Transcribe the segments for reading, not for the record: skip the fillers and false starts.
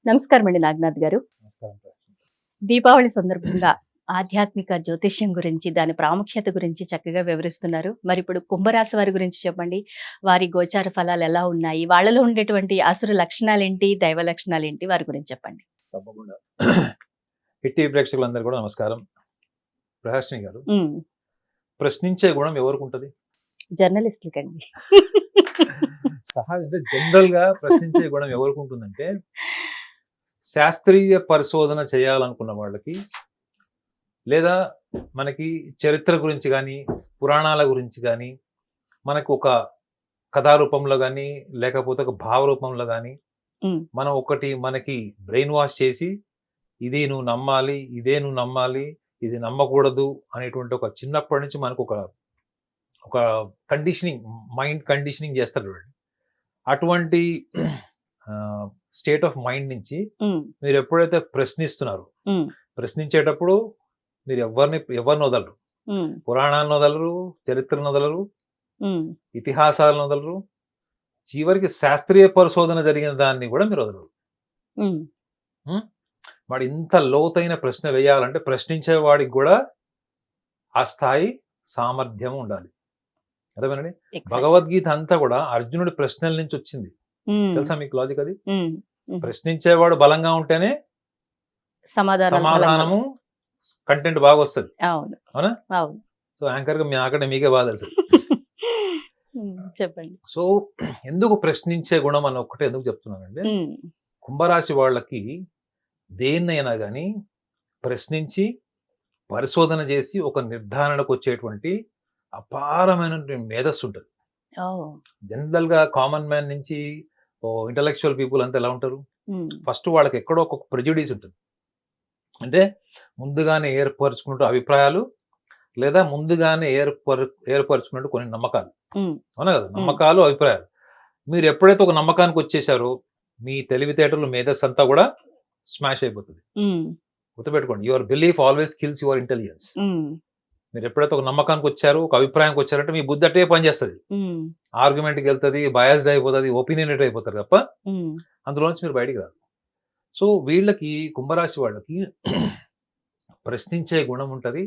నమస్కారం అండి నాగనాథ్ గారు. నమస్కారం సార్. దీపావళి సందర్భంగా ఆధ్యాత్మిక జ్యోతిష్యం గురించి, దాని ప్రాముఖ్యత గురించి చక్కగా వివరిస్తున్నారు. మరిప్పుడు కుంభరాశి వారి గురించి చెప్పండి. వారి గోచార ఫలాలు ఎలా ఉన్నాయి? వాళ్ళలో ఉండేటువంటి అసుర లక్షణాలేంటి? దైవ లక్షణాలేంటి? వారి గురించి చెప్పండి. తప్పకుండా. హిట్ టీవీ ప్రేక్షకులందరూ కూడా నమస్కారం. ప్రహాసిని గారు, హ్మ్. ప్రశ్నించే గుణం ఎవరికి ఉంటది? జర్నలిస్టులకండి. అంటే జనరల్ గా ప్రశ్నించే గుణం ఎవరికి ఉంటుందంటే, శాస్త్రీయ పరిశోధన చేయాలనుకున్న వాళ్ళకి, లేదా మనకి చరిత్ర గురించి కానీ, పురాణాల గురించి కానీ, మనకు ఒక కథా రూపంలో కానీ, లేకపోతే ఒక భావ రూపంలో కానీ, హ్మ్. మనం ఒకటి మనకి బ్రెయిన్ వాష్ చేసి, ఇది నువ్వు నమ్మాలి, ఇదే నువ్వు నమ్మాలి, ఇది నమ్మకూడదు అనేటువంటి ఒక చిన్నప్పటి నుంచి మనకు ఒక ఒక కండిషనింగ్, మైండ్ కండిషనింగ్ చేస్తారు చూడండి. అటువంటి స్టేట్ ఆఫ్ మైండ్ నుంచి హ్మ్. మీరు ఎప్పుడైతే ప్రశ్నిస్తున్నారో, హ్మ్. ప్రశ్నించేటప్పుడు మీరు ఎవరిని వదలరు. హ్మ్. పురాణాలను వదలరు, చరిత్రను వదలరు, హ్మ్. ఇతిహాసాలను వదలరు, చివరికి శాస్త్రీయ పరిశోధన జరిగిన దాన్ని కూడా మీరు వదలరు. హ్మ్. ఉం? వాడు ఇంత లోతైన ప్రశ్న వేయాలంటే ప్రశ్నించే వాడికి కూడా ఆ స్థాయి సామర్థ్యం ఉండాలి. అర్థమేనండి? ఎగ్జాక్ట్. భగవద్గీత అంతా కూడా అర్జునుడి ప్రశ్నల నుంచి వచ్చింది. హ్మ్. తెలుసా మీకు లాజిక్ అది? హ్మ్. హ్మ్. ప్రశ్నించేవాడు బలంగా ఉంటేనే సమాధానాలు బలంగా. సమాధానము, కంటెంట్ బాగా వస్తుంది. అవును. అవునా? అవును. సో యాంకర్ గా నాకంటే మీకే బాగా తెలుసు. చెప్పండి. సో ఎందుకు ప్రశ్నించే గుణం అని ఒక్కటే ఎందుకు చెప్తున్నానంటే, హ్మ్. కుంభరాశి వాళ్ళకి దేన్నైనా కానీ ప్రశ్నించి పరిశోధన చేసి ఒక నిర్ధారణకు వచ్చేటువంటి అపారమైనటువంటి మేధస్సు ఉంటుంది. ఓహ్! జనరల్ గా కామన్ మ్యాన్ నుంచి ఇంటలెక్చువల్ పీపుల్ అంతా ఎలా ఉంటారు? హ్మ్. ఫస్ట్ వాళ్ళకి ఎక్కడో ఒక ప్రెజుడీస్ ఉంటుంది. అంటే ముందుగానే ఏర్పరచుకున్నట్టు అభిప్రాయాలు, లేదా ముందుగానే ఏర్పరచుకున్నట్టు కొన్ని నమ్మకాలు. హ్మ్. అవునా కదా? నమ్మకాలు, అభిప్రాయాలు. మీరు ఎప్పుడైతే ఒక నమ్మకానికి వచ్చేసారో మీ తెలివితేటలు, మేధస్సు అంతా కూడా స్మాష్ అయిపోతుంది. హ్మ్. గుర్తుపెట్టుకోండి, your belief always kills your intelligence. హ్మ్. మీరు ఎప్పుడైతే ఒక నమ్మకానికి వచ్చారో, ఒక అభిప్రాయానికి వచ్చారంటే మీ బుద్ధి అట్టే పనిచేస్తుంది. హ్మ్. ఆర్గ్యుమెంట్కి వెళ్తుంది, బయాస్డ్ అయిపోతుంది, ఒపీనియనేట్ అయిపోతారు తప్ప హ్మ్. అందులోంచి మీరు బయటికి రాదు. సో వీళ్ళకి, కుంభరాశి వాళ్ళకి ప్రశ్నించే గుణం ఉంటుంది.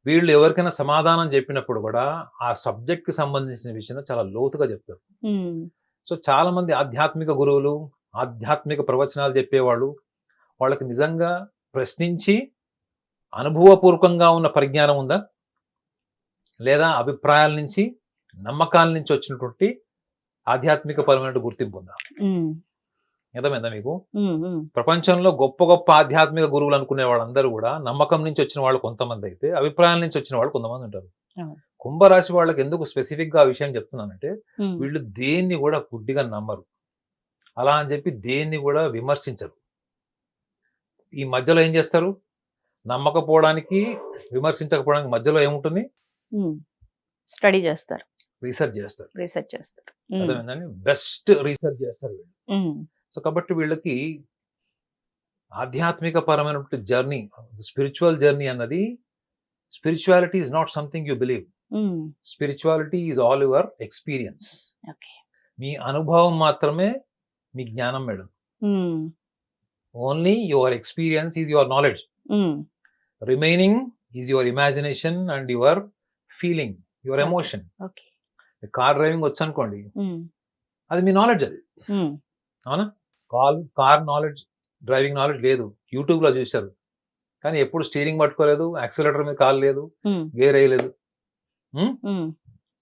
వీళ్ళు ఎవరికైనా సమాధానం చెప్పినప్పుడు కూడా ఆ సబ్జెక్ట్కి సంబంధించిన విషయం చాలా లోతుగా చెప్తారు. హ్మ్. సో చాలా మంది ఆధ్యాత్మిక గురువులు, ఆధ్యాత్మిక ప్రవచనాలు చెప్పేవాళ్ళు, వాళ్ళకి నిజంగా ప్రశ్నించి అనుభవపూర్వకంగా ఉన్న పరిజ్ఞానం ఉందా, లేదా అభిప్రాయాల నుంచి, నమ్మకాల నుంచి వచ్చినటువంటి ఆధ్యాత్మిక పరమైన గుర్తింపు ఉందా? హ్మ్. అర్థమైందా మీకు? హ్మ్. హ్మ్. ప్రపంచంలో గొప్ప గొప్ప ఆధ్యాత్మిక గురువులు అనుకునే వాళ్ళందరూ కూడా నమ్మకం నుంచి వచ్చిన వాళ్ళు కొంతమంది అయితే, అభిప్రాయాల నుంచి వచ్చిన వాళ్ళు కొంతమంది ఉంటారు. అవును. కుంభరాశి వాళ్ళకి ఎందుకు స్పెసిఫిక్ గా ఆ విషయం చెప్తున్నానంటే, హ్మ్. వీళ్ళు దేన్ని కూడా గుడ్డిగా నమ్మరు. అలా అని చెప్పి దేన్ని కూడా విమర్శించరు. ఈ మధ్యలో ఏం చేస్తారు? నమ్మకపోవడానికి, విమర్శించకపోవడానికి మధ్యలో ఏముంటుంది? హ్మ్. స్టడీ చేస్తారు. రీసెర్చ్ చేస్తారు. రీసెర్చ్ చేస్తారు. హ్మ్. అర్థమైందండి? బెస్ట్ రీసెర్చ్ చేస్తారు వీళ్ళు. హ్మ్. సో కాబట్టి వీళ్ళకి ఆధ్యాత్మిక పరమైనటువంటి జర్నీ, స్పిరిచువల్ జర్నీ అన్నది, spirituality is not something you believe. Hmm. Spirituality is all your experience. Okay. మీ అనుభవం మాత్రమే మీ జ్ఞానం madam. Hmm. Only your experience is your knowledge. Hmm. Remaining is your imagination and your feeling, your okay. Emotion. Okay. Car driving వచ్చు అనుకోండి, హ్మ్. అది మీ knowledge అది. హ్మ్. అవునా? కార్ నాలెడ్జ్, డ్రైవింగ్ నాలెడ్జ్ లేదు. యూట్యూబ్లో చూశారు, కానీ ఎప్పుడు స్టీరింగ్ పట్టుకోలేదు, యాక్సిలరేటర్ మీద కాలు లేదు, హ్మ్. గేర్ వేయలేదు. హ్మ్.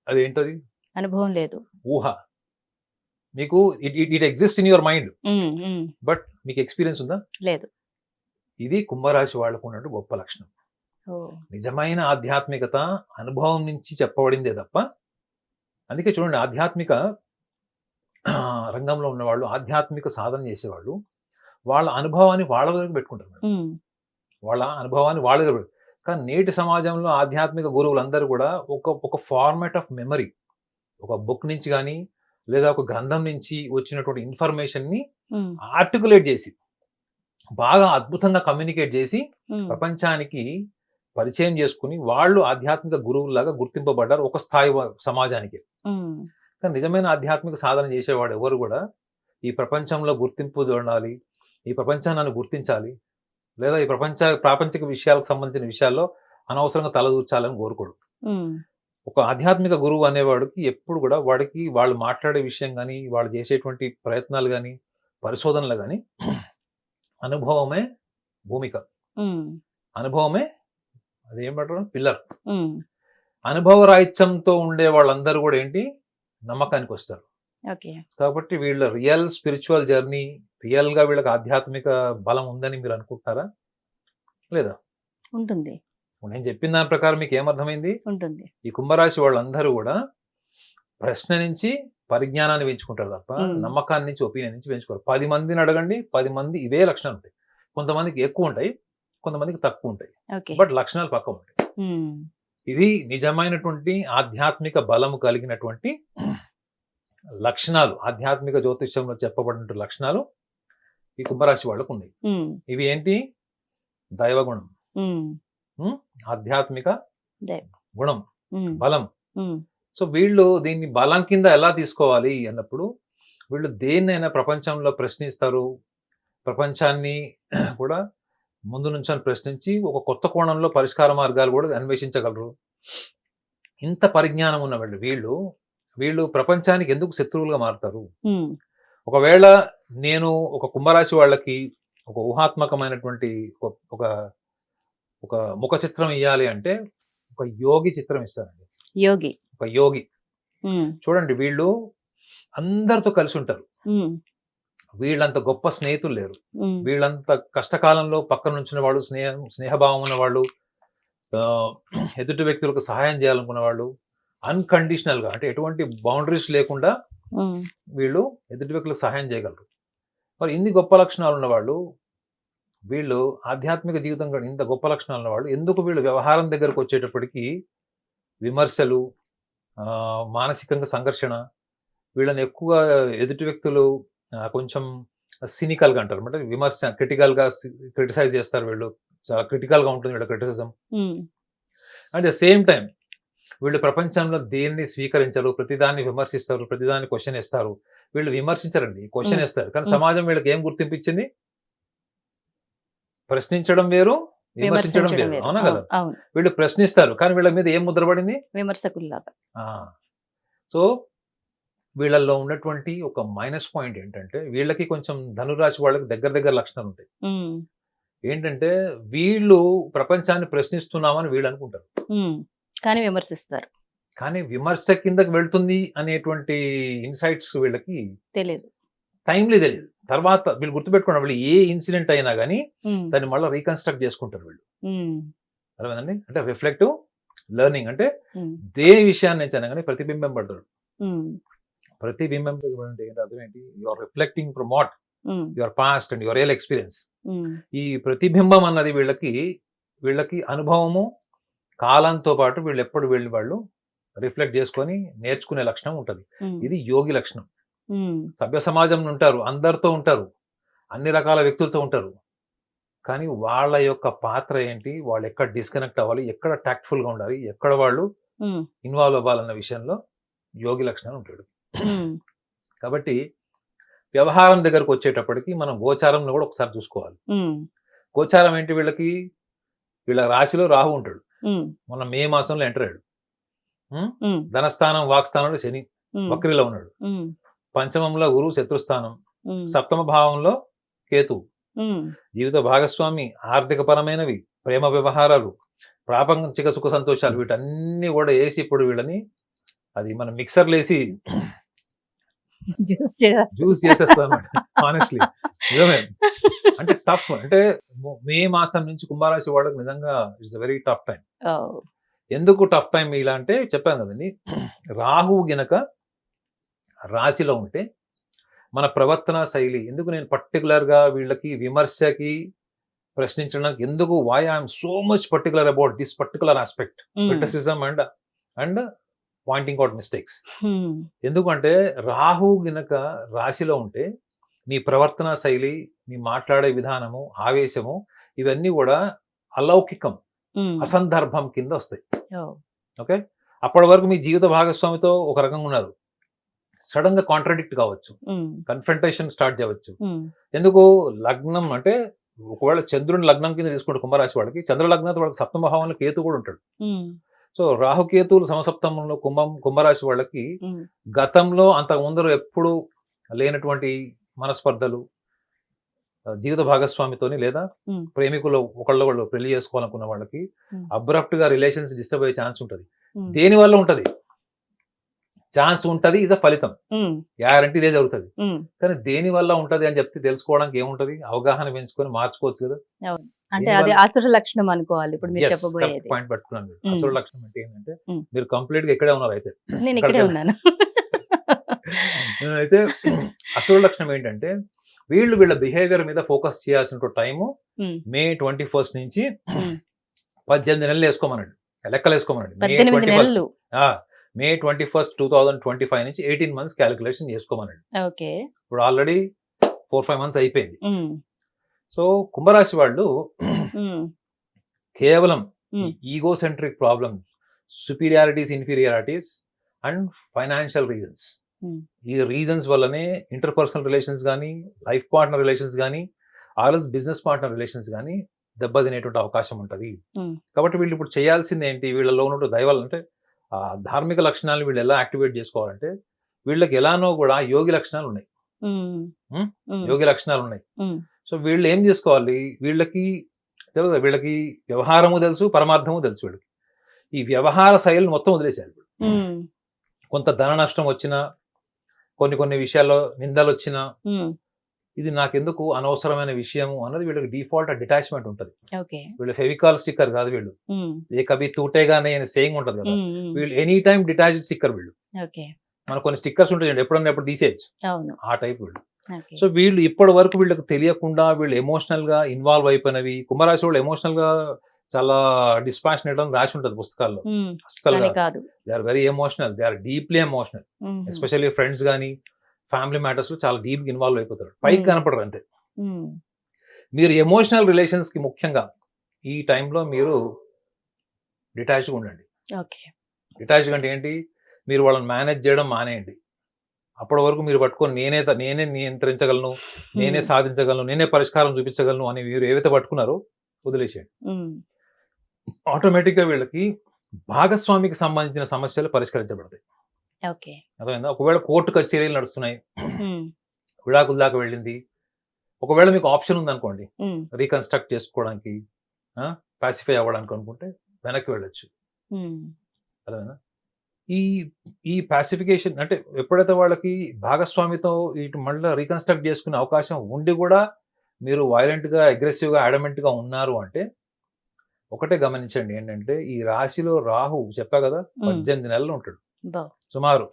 అదేంటది? అనుభవం లేదు. ఊహ. మీకు it exist in your mind, హ్మ్. హ్మ్. బట్ మీకు ఎక్స్పీరియన్స్ ఉందా? లేదు. ఇది కుంభరాశి వాళ్ళకు ఉన్నట్టు గొప్ప లక్షణం. ఓహ్! నిజమైన ఆధ్యాత్మికత అనుభవం నుంచి చెప్పబడిందే తప్ప. అందుకే చూడండి, ఆధ్యాత్మిక రంగంలో ఉన్నవాళ్ళు, ఆధ్యాత్మిక సాధన చేసేవాళ్ళు వాళ్ళ అనుభవాన్ని వాళ్ళ దగ్గర పెట్టుకుంటారు మేడం. హ్మ్. వాళ్ళ అనుభవాన్ని వాళ్ళ దగ్గర కానీ నేటి సమాజంలో ఆధ్యాత్మిక గురువులందరూ కూడా ఒక ఫార్మాట్ ఆఫ్ మెమరీ, ఒక బుక్ నుంచి కానీ, లేదా ఒక గ్రంథం నుంచి వచ్చినటువంటి ఇన్ఫర్మేషన్ని హ్మ్. ఆర్టికులేట్ చేసి, బాగా అద్భుతంగా కమ్యూనికేట్ చేసి హ్మ్. ప్రపంచానికి పరిచయం చేసుకుని వాళ్ళు ఆధ్యాత్మిక గురువులాగా గుర్తింపబడ్డారు ఒక స్థాయి సమాజానికి. హ్మ్. కానీ నిజమైన ఆధ్యాత్మిక సాధన చేసేవాడు ఎవరు కూడా ఈ ప్రపంచంలో గుర్తింపు ఉండాలి, ఈ ప్రపంచాన్ని నన్ను గుర్తించాలి, లేదా ఈ ప్రాపంచిక విషయాలకు సంబంధించిన విషయాల్లో అనవసరంగా తలదూర్చాలని కోరుకోడు. ఉమ్, ఒక ఆధ్యాత్మిక గురువు అనేవాడికి ఎప్పుడు కూడా వాడికి వాళ్ళు మాట్లాడే విషయం కానీ, వాళ్ళు చేసేటువంటి ప్రయత్నాలు కానీ, పరిశోధనలు కానీ అనుభవమే భూమిక, ఉమ్, అనుభవమే అది ఏమంటారు పిల్లర్. ఉమ్, అనుభవ రాహిత్యంతో ఉండే వాళ్ళందరూ కూడా ఏంటి నమ్మకానికి వస్తారు. ఓకే. కాబట్టి వీళ్ళ రియల్ స్పిరిచువల్ జర్నీ, రియల్ గా వీళ్ళకి ఆధ్యాత్మిక బలం ఉందని మీరు అనుకుంటున్నారా లేదా? ఉంటుంది, నేను చెప్పిన దాని ప్రకారం మీకు ఏమర్థమైంది? ఉంటుంది. ఈ కుంభరాశి వాళ్ళందరూ కూడా ప్రశ్న నుంచి పరిజ్ఞానాన్ని పెంచుకుంటారు తప్ప నమ్మకాన్ని నుంచి ఒపీనియన్ నుంచి పెంచుకోరు. 10 మందిని అడగండి, 10 మంది ఇవే లక్షణాలు ఉంటాయి. కొంతమందికి ఎక్కువ ఉంటాయి, కొంతమందికి తక్కువ ఉంటాయి, ఓకే. బట్ లక్షణాలు పక్క ఉంటాయి. ఉమ్, ఇది నిజమైనటువంటి ఆధ్యాత్మిక బలము కలిగినటువంటి లక్షణాలు, ఆధ్యాత్మిక జ్యోతిష్యంలో చెప్పబడిన లక్షణాలు ఈ కుంభరాశి వాళ్ళకు ఉన్నాయి. ఉమ్, ఇవి ఏంటి? దైవగుణం, ఉమ్, ఆధ్యాత్మిక దైవ. గుణం, ఉమ్, బలం. ఉమ్, సో వీళ్ళు దీన్ని బలం కింద ఎలా తీసుకోవాలి అన్నప్పుడు వీళ్ళు దేన్నైనా ప్రపంచంలో ప్రశ్నిస్తారు. ప్రపంచాన్ని కూడా ముందు నుంచొని ప్రశ్నించి ఒక కొత్త కోణంలో పరిష్కార మార్గాలు కూడా అన్వేషించగలరు. ఇంత పరిజ్ఞానం ఉన్న వీళ్ళు వీళ్ళు ప్రపంచానికి ఎందుకు శత్రువులుగా మారుతారు? ఉమ్, ఒకవేళ నేను ఒక కుంభరాశి వాళ్ళకి ఒక ఊహాత్మకమైనటువంటి ఒక ఒక ముఖ చిత్రం ఇవ్వాలి అంటే ఒక యోగి చిత్రం ఇస్తానండి. యోగి. ఒక యోగి ఉమ్, చూడండి, వీళ్ళు అందరితో కలిసి ఉంటారు. ఉమ్, వీళ్ళంత గొప్ప స్నేహితులు లేరు. ఉమ్, వీళ్ళంత కష్టకాలంలో పక్కన నుంచిన వాళ్ళు, స్నేహభావం ఉన్న వాళ్ళు, ఎదుటి వ్యక్తులకు సహాయం చేయాలనుకున్న వాళ్ళు, అన్కండిషనల్ గా అంటే ఎటువంటి బౌండరీస్ లేకుండా ఉమ్, వీళ్ళు ఎదుటి వ్యక్తులకు సహాయం చేయగలరు. మరి ఇన్ని గొప్ప లక్షణాలు ఉన్నవాళ్ళు, వీళ్ళు ఆధ్యాత్మిక జీవితం కూడా ఇంత గొప్ప లక్షణాలు ఉన్నవాళ్ళు ఎందుకు వీళ్ళు వ్యవహారం దగ్గరకు వచ్చేటప్పటికి విమర్శలు, మానసికంగా సంఘర్షణ, వీళ్ళని ఎక్కువ ఎదుటి వ్యక్తులు కొంచెం సినికల్ గా అంటారు అనమాట. విమర్శ, క్రిటికల్ గా క్రిటిసైజ్ చేస్తారు. వీళ్ళు చాలా క్రిటికల్ గా ఉంటుంది వీళ్ళ criticism. Um, at the same time వీళ్ళు ప్రపంచంలో దేన్ని స్వీకరించరు, ప్రతిదాన్ని విమర్శిస్తారు, ప్రతిదాన్ని క్వశ్చన్ ఇస్తారు. వీళ్ళు విమర్శించరండి, క్వశ్చన్ ఇస్తారు. కానీ సమాజం వీళ్ళకి ఏం గుర్తింపు ఇచ్చింది? ప్రశ్నించడం వేరు, విమర్శించడం వేరు. అవునా కదా? అవును. వీళ్ళు ప్రశ్నిస్తారు, కానీ వీళ్ళ మీద ఏం ముద్రపడింది? విమర్శకుల్లాగా. సో వీళ్ళల్లో ఉన్నటువంటి ఒక మైనస్ పాయింట్ ఏంటంటే వీళ్ళకి కొంచెం ధనురాశి వాళ్ళకి దగ్గర లక్షణాలు ఉంటాయి. ఉమ్, ఏంటంటే వీళ్ళు ప్రపంచాన్ని ప్రశ్నిస్తున్నామని వీళ్ళు అనుకుంటారు, ఉమ్, కానీ విమర్శిస్తారు. కానీ విమర్శ కిందకి వెళ్తుంది అనేటువంటి ఇన్సైట్స్ వీళ్ళకి తెలియదు, టైంలీ తెలియదు. తర్వాత వీళ్ళు గుర్తుపెట్టుకున్న వాళ్ళు ఏ ఇన్సిడెంట్ అయినా కానీ ఉమ్, దాన్ని మళ్ళీ రీకన్స్ట్రక్ట్ చేసుకుంటారు వీళ్ళు. ఉమ్, అర్థమైందండి? అంటే రిఫ్లెక్టివ్ లెర్నింగ్ అంటే ఉమ్, దేని విషయాన్ని అయినా కానీ ప్రతిబింబం పడతాడు. ఉమ్, ప్రతిబింబం అంటే ఏంటి అర్థం ఏంటి? Your reflecting from what um, your past and your real experience. Um, ఈ ప్రతిబింబం అన్నది వీళ్ళకి అనుభవము, కాలంతో పాటు వీళ్ళు ఎప్పుడు వాళ్ళు రిఫ్లెక్ట్ చేసుకొని నేర్చుకునే లక్షణం ఉంటుంది. ఉమ్, ఇది యోగి లక్షణం. ఉమ్, సభ్య సమాజంలో ఉంటారు, అందరితో ఉంటారు, అన్ని రకాల వ్యక్తులతో ఉంటారు, కానీ వాళ్ళ యొక్క పాత్ర ఏంటి, వాళ్ళు ఎక్కడ డిస్కనెక్ట్ అవ్వాలి, ఎక్కడ టాక్ట్ఫుల్ గా ఉండాలి, ఎక్కడ వాళ్ళు ఉమ్, ఇన్వాల్వ్ అవ్వాలన్న విషయంలో యోగి లక్షణాలు ఉంటాడు. ఉమ్, కాబట్టి వ్యవహారం దగ్గరకు వచ్చేటప్పటికి మనం గోచారంలో కూడా ఒకసారి చూసుకోవాలి. ఉమ్, గోచారం ఏంటి? వీళ్ళ రాశిలో రాహు ఉంటాడు. ఉమ్, మొన్న మే మాసంలో ఎంటర్ అయ్యాడు. ఉమ్, ధనస్థానం, వాక్స్థానంలో శని ఉమ్, వక్రిలో ఉన్నాడు. ఉమ్, పంచమంలో గురువు శత్రుస్థానం, ఉమ్, సప్తమ భావంలో కేతువు. ఉమ్, జీవిత భాగస్వామి, ఆర్థిక పరమైనవి, ప్రేమ వ్యవహారాలు, ప్రాపంచిక సుఖ సంతోషాలు, వీటన్ని కూడా వేసి ఇప్పుడు వీళ్ళని అది మనం మిక్సర్లు వేసి జ్యూస్ చేసేస్తాం అన్నమాట. ఆనెస్ట్లీ నిజమే. అంటే టఫ్, అంటే మే మాసం నుంచి కుంభరాశి వాళ్ళకి నిజంగా ఇట్స్ వెరీ టఫ్ టైం. ఓ, ఎందుకు టఫ్ టైం ఇలా అంటే చెప్పాను కదండి, రాహువు గినక రాశిలో ఉంటే మన ప్రవర్తన శైలి ఎందుకు నేను పర్టికులర్గా వీళ్ళకి విమర్శకి ప్రశ్నించడానికి ఎందుకు why I'm so much particular about this particular aspect criticism and pointing out mistakes. Um, ఎందుకంటే రాహు గినక రాశిలో ఉంటే నీ ప్రవర్తన శైలి, నీ మాట్లాడే విధానము, ఆవేశము ఇవన్నీ కూడా అలౌకికం, ఉమ్, అసందర్భం కింద వస్తాయి. ఓ, ఓకే, అప్పటి వరకు మీ జీవిత భాగస్వామితో ఒక రకంగా ఉన్నారు, సడన్ గా కాంట్రాడిక్ట్ కావచ్చు, ఉమ్, కన్ఫ్రంటేషన్ స్టార్ట్ చేయవచ్చు. ఉమ్, ఎందుకు లగ్నం అంటే ఒకవేళ చంద్రుని లగ్నం కింద తీసుకుంటే కుంభరాశి వాడికి, చంద్ర లగ్నంతో వాళ్ళకి సప్తమ భావంలో కేతు కూడా ఉంటాడు. ఉమ్, సో రాహుకేతువులు సమసప్తమంలో కుంభరాశి వాళ్ళకి ఉమ్, గతంలో అంతకు ముందర ఎప్పుడు లేనటువంటి మనస్పర్ధలు, జీవిత భాగస్వామితోని లేదా ఉమ్, ప్రేమికులు ఒకళ్ళు పెళ్లి చేసుకోవాలనుకున్న వాళ్ళకి Hmm. అబ్రప్ట్ గా రిలేషన్స్ డిస్టర్బ్ అయ్యే ఛాన్స్ ఉంటుంది. ఉమ్, దేని వల్ల ఉంటది? ఛాన్స్ ఉంటది, ఇదే ఫలితం, ఉమ్, గ్యారంటీ ఇదే జరుగుతుంది. ఉమ్. కానీ దేని వల్ల ఉంటది అని చెప్తే తెలుసుకోవడానికి ఏముంటది? అవగాహన పెంచుకొని మార్చుకోవచ్చు కదా. అంటే దీనివల్ల- అది ఆసుర లక్షణం అనుకోవాలి ఇప్పుడు మీరు చెప్పబోయేది. పాయింట్ పట్టుకున్నాను మీరు. Hmm. అసలు లక్షణం అంటే ఏంటంటే Hmm. మీరు కంప్లీట్ గా ఇక్కడే ఉన్నారు అయితే. నేను ఇక్కడే ఇక్కడికి ఉన్నాను. అయితే అసలు లక్షణం ఏంటంటే వీళ్ళ బిహేవియర్ మీద ఫోకస్ చేయాల్సిన టైము ఉమ్, మే 21 నుంచి ఉమ్. 18 నెలలు వేసుకోమనండి, లెక్కలు వేసుకోమనండి. 18 నెలలు. మే 21, 2025 నుంచి 18 months క్యాలిక్యులేషన్ చేసుకోమనండి. ఓకే. ఇప్పుడు ఆల్రెడీ 4-5 months అయిపోయింది. ఉమ్, సో కుంభరాశి వాళ్ళు ఉమ్, కేవలం Hmm. Egocentric problems, superiorities, inferiorities and financial reasons, Hmm. ఈ రీజన్స్ వల్లనే ఇంటర్పర్సనల్ రిలేషన్స్ కానీ, లైఫ్ పార్ట్నర్ రిలేషన్స్ కానీ, ఆర్ఎల్స్ బిజినెస్ పార్ట్నర్ రిలేషన్స్ కానీ దెబ్బతినేటువంటి అవకాశం ఉంటుంది. Hmm. కాబట్టి వీళ్ళు ఇప్పుడు చేయాల్సింది ఏంటి? వీళ్ళలో ఉన్న దైవాలు అంటే ఆ ధార్మిక లక్షణాలు వీళ్ళు ఎలా యాక్టివేట్ చేసుకోవాలంటే వీళ్ళకి ఎలానో కూడా యోగి లక్షణాలు ఉన్నాయి. ఉమ్, Hmm? ఉమ్, యోగి లక్షణాలు ఉన్నాయి. ఉమ్, సో వీళ్ళు ఏం చేసుకోవాలి? వీళ్ళకి తెలుసు, వీళ్ళకి వ్యవహారము తెలుసు, పరమార్థము తెలుసు. వీళ్ళకి ఈ వ్యవహార శైలిని మొత్తం వదిలేశారు. ఉమ్, కొంత ధన నష్టం వచ్చినా, కొన్ని విషయాల్లో నిందలు వచ్చినా, ఉమ్. ఇది నాకెందుకు అనవసరమైన విషయము అన్నది వీళ్ళకి డిఫాల్ట్ డిటాచ్మెంట్ ఉంటుంది. ఓకే. వీళ్ళు ఫెవికాల్ స్టిక్కర్ కాదు వీళ్ళు, ఉమ్, ఏ కవి తూటేగానే అనే సేయింగ్ ఉంటుంది కదా. ఉమ్, ఉమ్. వీళ్ళు ఎనీ టైం డిటాచ్డ్ స్టిక్కర్ వీళ్ళు. ఓకే. మనకు కొన్ని స్టిక్కర్స్ ఉంటాయి, ఎప్పుడన్నా ఎప్పుడు తీసేయచ్చు, అవును. ఆ టైప్ వీళ్ళు. ఓకే. సో వీళ్ళు ఇప్పటి వరకు వీళ్ళకి తెలియకుండా వీళ్ళు ఎమోషనల్ గా ఇన్వాల్వ్ అయిపోయినవి. కుంభరాశి వాళ్ళు ఎమోషనల్ గా చాలా డిస్పాషనేట్ అని రాసి ఉంటుంది పుస్తకాల్లో. ఉమ్, అస్సలు కానీ కాదు. They are very emotional, they are deeply emotional. Um, especially friends కానీ ఫ్యామిలీ మ్యాటర్స్ లో చాలా డీప్ గా ఇన్వాల్వ్ అయిపోతారు. పైకి కనపడరు అంతే. ఉమ్, మీరు ఎమోషనల్ రిలేషన్స్ కి ముఖ్యంగా ఈ టైంలో మీరు డిటాచ్గా ఉండండి. ఓకే. డిటాచ్గా అంటే ఏంటి? మీరు వాళ్ళని మేనేజ్ చేయడం మానేయండి. అప్పటి వరకు మీరు పట్టుకొని నేనే నియంత్రించగలను, నేనే ఉమ్, సాధించగలను, నేనే పరిష్కారం చూపించగలను అని మీరు ఏవైతే పట్టుకున్నారో వదిలేసేయండి. ఉమ్, ఆటోమేటిక్గా వీళ్ళకి భాగస్వామికి సంబంధించిన సమస్యలు పరిష్కరించబడతాయి. ఓకే. అర్థమైందా? ఒకవేళ కోర్టు కచేరీలు నడుస్తున్నాయి, ఉమ్, విడాకుల దాకా వెళ్ళింది, ఒకవేళ మీకు ఆప్షన్ ఉందనుకోండి ఉమ్, రీకన్స్ట్రక్ట్ చేసుకోవడానికి, పాసిఫై అవ్వడానికి అనుకుంటే వెనక్కి వెళ్ళొచ్చు. ఉమ్, అర్థమైందా? ఈ పాసిఫికేషన్ అంటే ఎప్పుడైతే వాళ్ళకి భాగస్వామితో ఇటు మళ్ళీ రీకన్స్ట్రక్ట్ చేసుకునే అవకాశం ఉండి కూడా మీరు వైలెంట్ గా, అగ్రెసివ్ గా, అడమెంట్ గా ఉన్నారు అంటే ఒకటే గమనించండి ఏంటంటే ఈ రాశిలో రాహు చెప్పా కదా 18 నెలలు ఉంటాడు బా. సుమారు.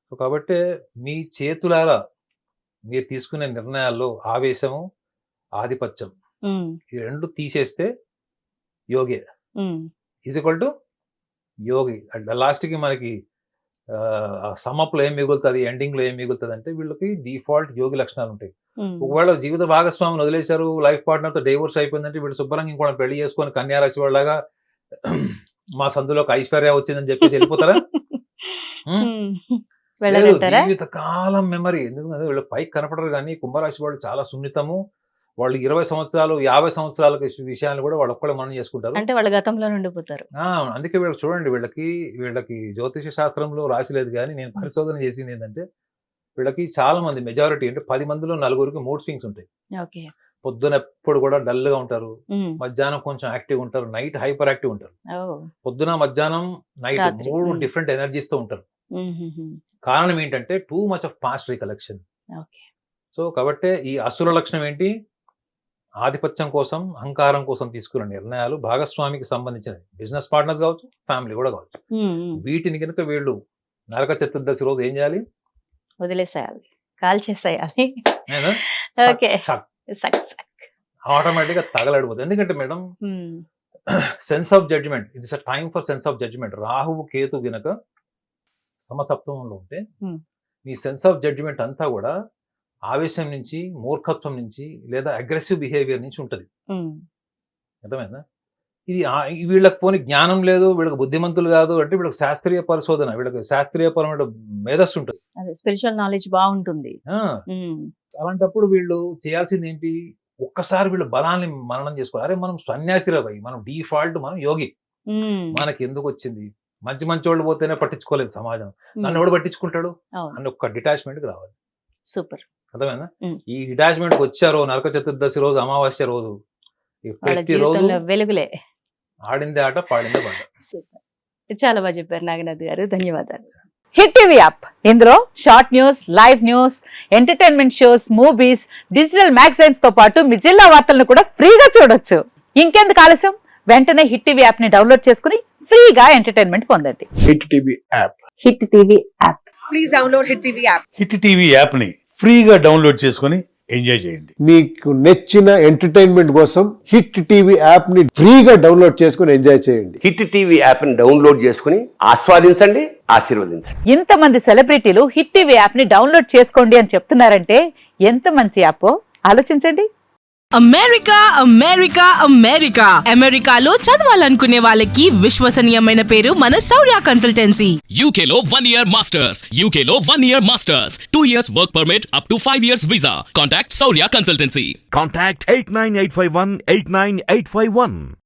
సో కాబట్టి మీ చేతులారా మీరు తీసుకునే నిర్ణయాల్లో ఆవేశము, ఆధిపత్యం ఉమ్, ఈ రెండు తీసేస్తే యోగే ఉమ్, ఈజ్ ఈక్వల్ టు యోగి. లాస్ట్కి మనకి సమ్మప్లో ఏం మిగులుతుంది, ఎండింగ్లో ఏం మిగులుతుంది అంటే వీళ్ళకి డిఫాల్ట్ యోగి లక్షణాలు ఉంటాయి. ఉమ్, ఒకవేళ జీవిత భాగస్వామిని వదిలేశారు, లైఫ్ పార్ట్నర్తో డైవోర్స్ అయిపోయిందంటే వీళ్ళు శుభ్రంగా ఇంకోటి పెళ్లి చేసుకొని కన్యారాశి వాళ్ళగా మా సందులోకి ఐశ్వర్య వచ్చిందని చెప్పేసి వెళ్ళిపోతారా? ఉమ్, లేదు, వెళ్ళనంటారా? జీవితకాలం మెమరీ. ఎందుకంటే వీళ్ళు పైకి కనపడరు కానీ కుంభరాశి వాళ్ళు చాలా సున్నితము. వాళ్ళు 20 సంవత్సరాలు 50 సంవత్సరాల విషయాలు కూడా వాళ్ళు ఒక్కడే మనం చేసుకుంటారు. అంటే వాళ్ళ గతంలో ఉండిపోతారు. అందుకే వీళ్ళకి చూడండి, వీళ్ళకి జ్యోతిష శాస్త్రంలో రాసిలేదు కానీ నేను పరిశోధన చేసింది ఏంటంటే వీళ్ళకి చాలా మంది మెజారిటీ అంటే 10 మందిలో 9కి మూడ్ స్వింగ్స్ ఉంటాయి. ఓకే. పొద్దున ఎప్పుడు కూడా డల్ గా ఉంటారు, ఉమ్, మధ్యాహ్నం కొంచెం యాక్టివ్ ఉంటారు, నైట్ హైపర్ యాక్టివ్ ఉంటారు. ఓ. పొద్దున, మధ్యాహ్నం, నైట్ రాత్రి. 3 డిఫరెంట్ ఎనర్జీస్ తో ఉంటారు. ఉమ్, ఉమ్, ఉమ్. కారణం ఏంటంటే too much of past recollection. Okay. So కాబట్టి ఈ అసుర లక్షణం ఏంటి? ఆధిపత్యం కోసం, అహంకారం కోసం తీసుకున్న నిర్ణయాలు భాగస్వామికి సంబంధించినవి, బిజినెస్ పార్ట్నర్స్ కావచ్చు, ఫ్యామిలీ కూడా కావచ్చు. ఉమ్, ఉమ్. వీటిని కనుక వీళ్ళు నరక చతుర్దశి రోజు ఏం చేయాలి? వదిలేసేయాలి, కాల్ చేసేయాలి. ఓకే. ఆటోమేటిక్ గా తగలడిపోతుంది. ఎందుకంటే madam um, sense of judgement, it's a time for sense of judgement. రాహువు కేతు గనక సమసప్తమంలో ఉంటే Hmm. మీ సెన్స్ ఆఫ్ జడ్జిమెంట్ అంతా కూడా ఆవేశం నుంచి, మూర్ఖత్వం నుంచి లేదా అగ్రెసివ్ బిహేవియర్ నుంచి ఉంటుంది. ఉమ్, అర్థమైందా? ఇది వీళ్ళకి పోని జ్ఞానం లేదు, వీళ్ళకి బుద్ధిమంతులు కాదు అంటే వీళ్ళకి శాస్త్రీయ పరిశోధన, వీళ్ళకి శాస్త్రీయపరమైన మేధస్సు ఉంటుంది. స్పిరిచువల్ నాలెడ్జ్ బాగుంటుంది. ఆ, అలాంటప్పుడు వీళ్ళు చేయాల్సింది ఏంటి, ఒక్కసారి వీళ్ళు బలాన్ని మననం చేసుకోవాలి. అరే మనం సన్యాసిరా భయ్, మనం డిఫాల్ట్ మనం యోగి, మనకి ఎందుకు వచ్చింది, మంచి మంచి వాళ్ళు పోతేనే పట్టించుకోలేదు సమాజం, నన్ను ఎవడు పట్టించుకుంటాడు అని ఒక్క డిటాచ్మెంట్కి రావాలి. సూపర్. అర్థమైనా? ఉమ్. ఈ డిటాచ్మెంట్కి వచ్చారో నరక చతుర్దశి రోజు, అమావాస్య రోజు, ఈ వాళ్ళ ప్రతి రోజు జీవితంలో వెలుగులే. ఆడిందే ఆట, పాడిందే పాట. సూపర్. చాలా బాగా చెప్పారు నాగనాథ్ గారు, ధన్యవాదాలు. హిట్ టీవీ యాప్ ఇందులో short news, live news, entertainment shows, movies, digital magazines తో పాటు మీ జిల్లా వార్తలను కూడా ఫ్రీగా చూడొచ్చు. ఇంకెందుకు ఆలస్యం, వెంటనే హిట్ టీవీ యాప్ ని డౌన్లోడ్ చేసుకుని ఫ్రీగా ఎంటర్టైన్మెంట్ పొందండి. Hit TV app. Hit TV app. Please download Hit TV app. Hit TV యాప్ని ఫ్రీగా డౌన్లోడ్ చేసుకొని ఎంజాయ్ చేయండి. మీకు నచ్చిన ఎంటర్టైన్మెంట్ కోసం హిట్ టీవీ యాప్ ని ఫ్రీగా డౌన్లోడ్ చేసుకుని ఎంజాయ్ చేయండి. హిట్ టీవీ యాప్ని డౌన్లోడ్ చేసుకుని ఆస్వాదించండి, ఆశీర్వదించండి. ఇంతమంది సెలబ్రిటీలు హిట్ టీవీ యాప్ ని డౌన్లోడ్ చేసుకోండి అని చెప్తున్నారంటే ఎంత మంచి యాప్ ఆలోచించండి. అమెరికా అమెరికా అమెరికా అమెరికాలో చదవాలనుకునే వాళ్ళకి విశ్వసనీయమైన పేరు మన శౌర్య consultancy. UK Law 1 Year Masters. UK Law 1 Year Masters. 2 years work permit up to 5 years visa. Contact Saurya Consultancy. Contact 89851 89851.